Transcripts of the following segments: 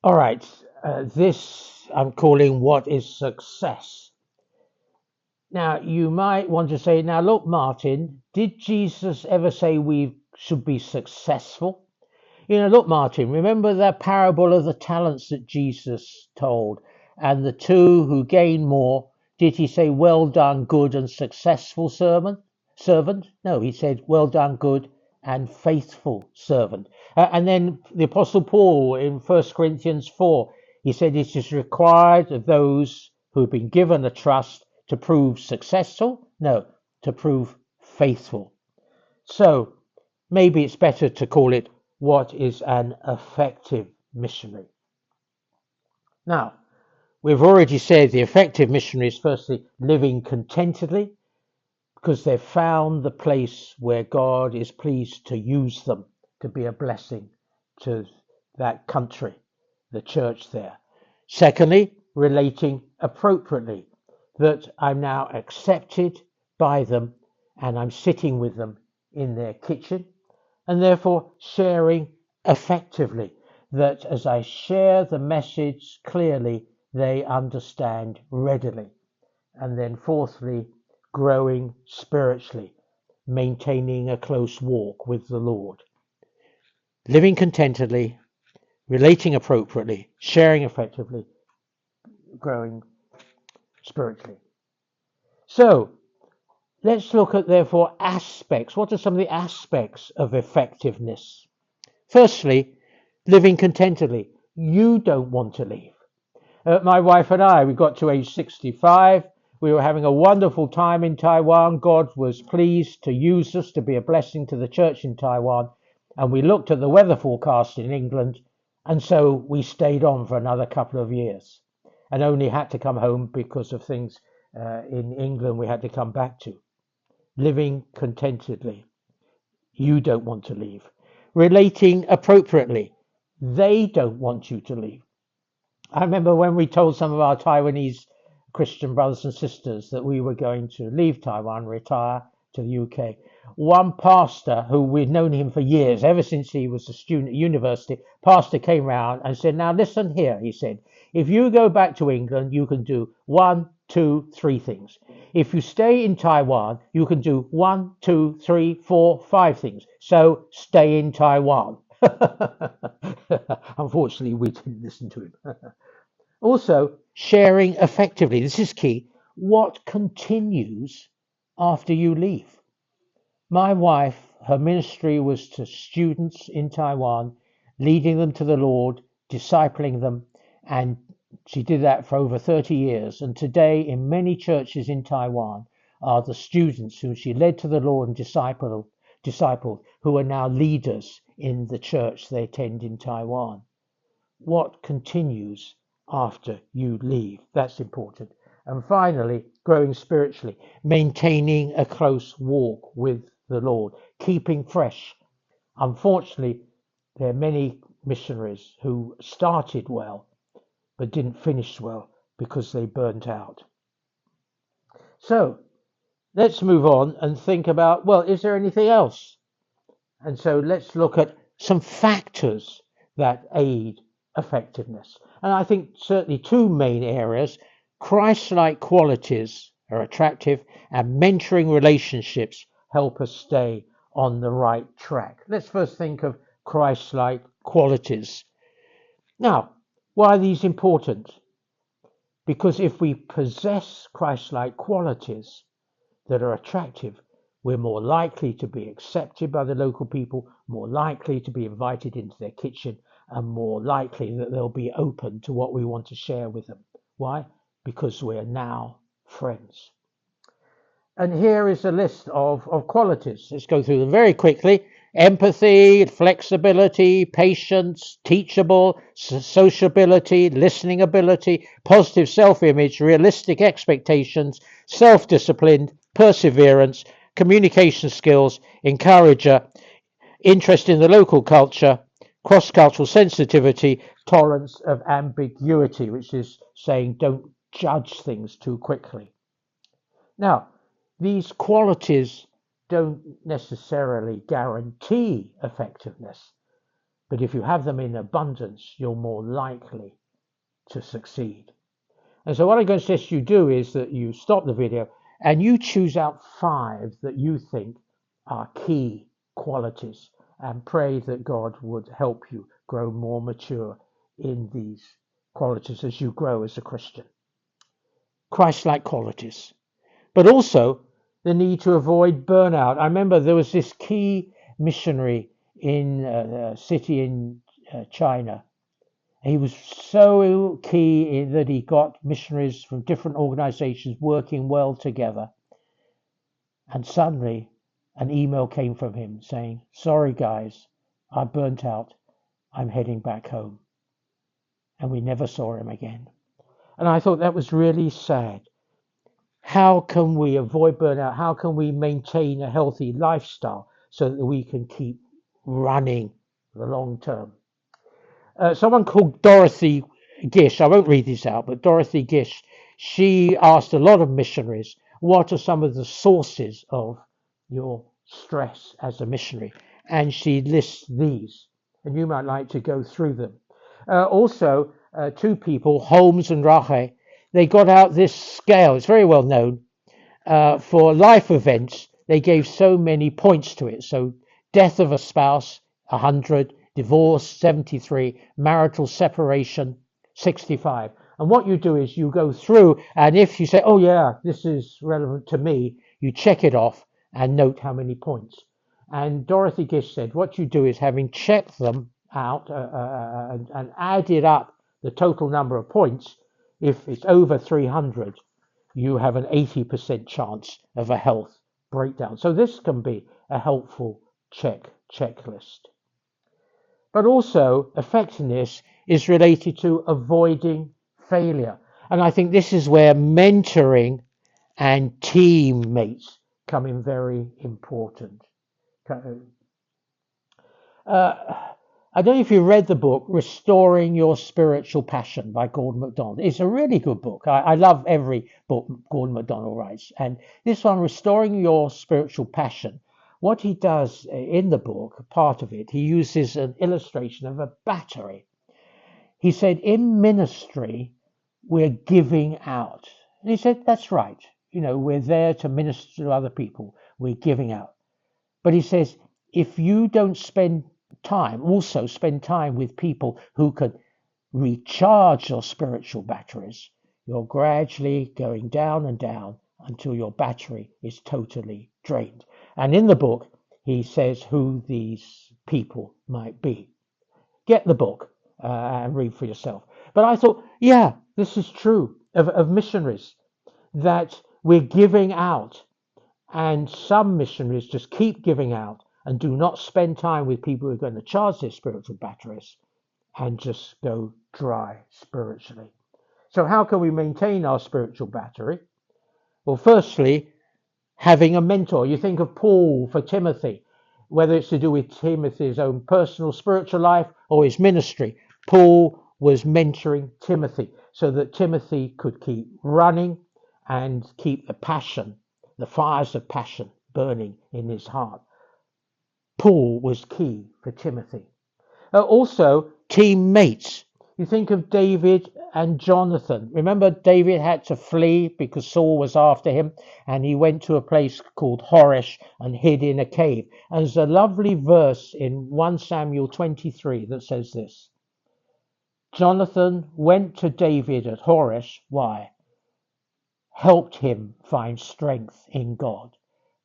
All right, this I'm calling what is success. Now, you might want to say, now look, Martin, did Jesus ever say we should be successful? Look, Martin, remember that parable of the talents that Jesus told and the two who gained more? Did he say, well done, good and successful servant? No, he said, well done, good and faithful servant. And then the Apostle Paul in 1 Corinthians 4, he said it is required of those who have been given a trust to prove successful, no, to prove faithful. So maybe it's better to call it what is an effective missionary. Now, we've already said the effective missionary is firstly living contentedly because they've found the place where God is pleased to use them to be a blessing to that country, the church there. Secondly, relating appropriately, that I'm now accepted by them and I'm sitting with them in their kitchen, and therefore sharing effectively, that as I share the message clearly, they understand readily. And then fourthly, growing spiritually, maintaining a close walk with the Lord. Living contentedly, relating appropriately, sharing effectively, growing spiritually. So let's look at, therefore, aspects. What are some of the aspects of effectiveness? Firstly, living contentedly. You don't want to leave. My wife and I, we got to age 65. We were having a wonderful time in Taiwan. God was pleased to use us to be a blessing to the church in Taiwan. And we looked at the weather forecast in England. And so we stayed on for another couple of years and only had to come home because of things in England we had to come back to. Living contentedly. You don't want to leave. Relating appropriately. They don't want you to leave. I remember when we told some of our Taiwanese Christian brothers and sisters that we were going to leave Taiwan, retire to the UK. One pastor who we'd known him for years, ever since he was a student at university, pastor came round and said, now listen here, he said, if you go back to England, you can do 1, 2, 3 things. If you stay in Taiwan, you can do 1, 2, 3, 4, 5 things. So stay in Taiwan. Unfortunately, we didn't listen to him. Also, sharing effectively. This is key. What continues after you leave? My wife, her ministry was to students in Taiwan, leading them to the Lord, discipling them, and she did that for over 30 years. And today, in many churches in Taiwan, are the students whom she led to the Lord and discipled, who are now leaders in the church they attend in Taiwan. What continues after you leave? That's important. And finally, growing spiritually, maintaining a close walk with the Lord, keeping fresh. Unfortunately, there are many missionaries who started well but didn't finish well because they burnt out. So let's move on and think about, well, is there anything else? And so let's look at some factors that aid effectiveness. And I think certainly two main areas: Christ-like qualities are attractive, and mentoring relationships help us stay on the right track. Let's first think of Christ-like qualities. Now, why are these important? Because if we possess Christ-like qualities that are attractive, we're more likely to be accepted by the local people, more likely to be invited into their kitchen, and more likely that they'll be open to what we want to share with them. Why? Because we're now friends. And here is a list of qualities. Let's go through them very quickly. Empathy, flexibility, patience, teachable, sociability, listening ability, positive self-image, realistic expectations, self-disciplined, perseverance, communication skills, encourager, interest in the local culture, cross-cultural sensitivity, tolerance of ambiguity, which is saying don't judge things too quickly. Now, these qualities don't necessarily guarantee effectiveness, But if you have them in abundance, you're more likely to succeed. And so what I'm going to suggest you do is that you stop the video and you choose out 5 that you think are key qualities and pray that God would help you grow more mature in these qualities as you grow as a Christian. Christ-like qualities, but also the need to avoid burnout. I remember there was this key missionary in a city in China. He was so key that he got missionaries from different organizations working well together. And suddenly an email came from him saying, "Sorry guys, I burnt out. I'm heading back home." And we never saw him again. And I thought that was really sad. How can we avoid burnout? How can we maintain a healthy lifestyle so that we can keep running the long term? Someone called Dorothy Gish, I won't read this out, but Dorothy Gish, she asked a lot of missionaries, what are some of the sources of your stress as a missionary? And she lists these, and you might like to go through them. Also, 2 people, Holmes and Rache, they got out this scale. It's very well known. For life events, they gave so many points to it. So death of a spouse, 100, divorce, 73, marital separation, 65. And what you do is you go through, and if you say, oh yeah, this is relevant to me, you check it off and note how many points. And Dorothy Gish said, what you do is, having checked them out and added up the total number of points, if it's over 300, you have an 80% chance of a health breakdown. So this can be a helpful checklist. But also, effectiveness is related to avoiding failure. And I think this is where mentoring and teammates come in very important. I don't know if you read the book Restoring Your Spiritual Passion by Gordon MacDonald. It's a really good book. I love every book Gordon MacDonald writes. And this one, Restoring Your Spiritual Passion, what he does in the book, part of it, he uses an illustration of a battery. He said, in ministry, we're giving out. And he said, that's right. You know, we're there to minister to other people. We're giving out. But he says, if you don't spend time with people who can recharge your spiritual batteries, you're gradually going down and down until your battery is totally drained. And in the book, he says who these people might be. Get the book and read for yourself. But I thought, yeah, this is true of missionaries, that we're giving out, and some missionaries just keep giving out and do not spend time with people who are going to charge their spiritual batteries and just go dry spiritually. So how can we maintain our spiritual battery? Well, firstly, having a mentor. You think of Paul for Timothy, whether it's to do with Timothy's own personal spiritual life or his ministry. Paul was mentoring Timothy so that Timothy could keep running and keep the fires of passion burning in his heart. Paul was key for Timothy. Also, teammates. You think of David and Jonathan. Remember, David had to flee because Saul was after him, and he went to a place called Horesh and hid in a cave. And there's a lovely verse in 1 Samuel 23 that says this. Jonathan went to David at Horesh. Why? Helped him find strength in God.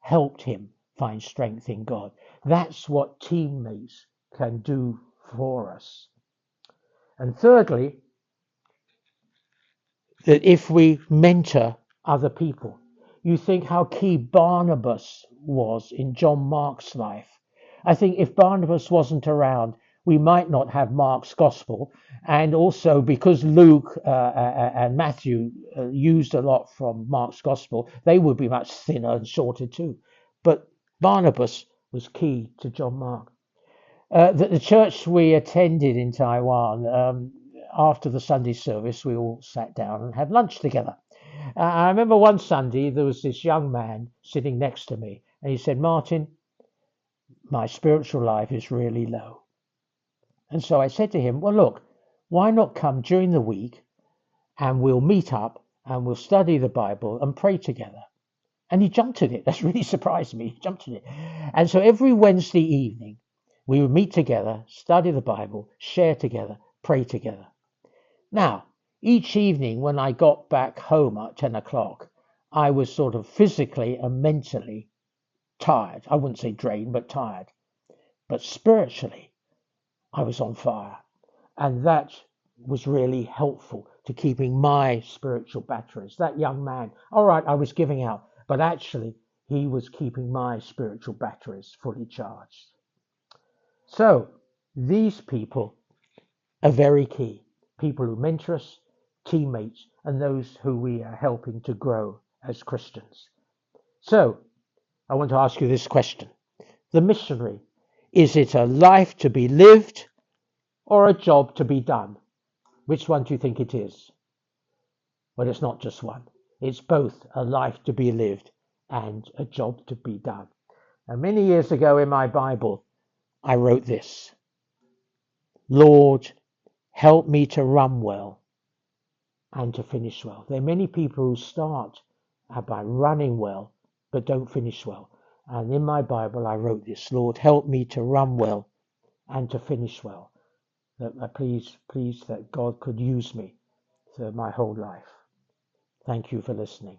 Helped him find strength in God. That's what teammates can do for us. And thirdly, that if we mentor other people, you think how key Barnabas was in John Mark's life. I think if Barnabas wasn't around, we might not have Mark's gospel. And also because Luke and Matthew used a lot from Mark's gospel, they would be much thinner and shorter too. But Barnabas was key to John Mark. The church we attended in Taiwan, after the Sunday service, we all sat down and had lunch together. I remember one Sunday there was this young man sitting next to me, and he said, Martin, my spiritual life is really low. And so I said to him, well, look, why not come during the week and we'll meet up and we'll study the Bible and pray together? And he jumped at it. That's really surprised me. He jumped at it. And so every Wednesday evening, we would meet together, study the Bible, share together, pray together. Now, each evening when I got back home at 10 o'clock, I was sort of physically and mentally tired. I wouldn't say drained, but tired. But spiritually, I was on fire. And that was really helpful to keeping my spiritual batteries. That young man, all right, I was giving out, but actually he was keeping my spiritual batteries fully charged. So these people are very key. People who mentor us, teammates, and those who we are helping to grow as Christians. So I want to ask you this question. The missionary, is it a life to be lived or a job to be done? Which one do you think it is? Well, it's not just one. It's both a life to be lived and a job to be done. And many years ago in my Bible, I wrote this: Lord, help me to run well and to finish well. There are many people who start by running well, but don't finish well. And in my Bible, I wrote this: Lord, help me to run well and to finish well. That please, that God could use me for my whole life. Thank you for listening.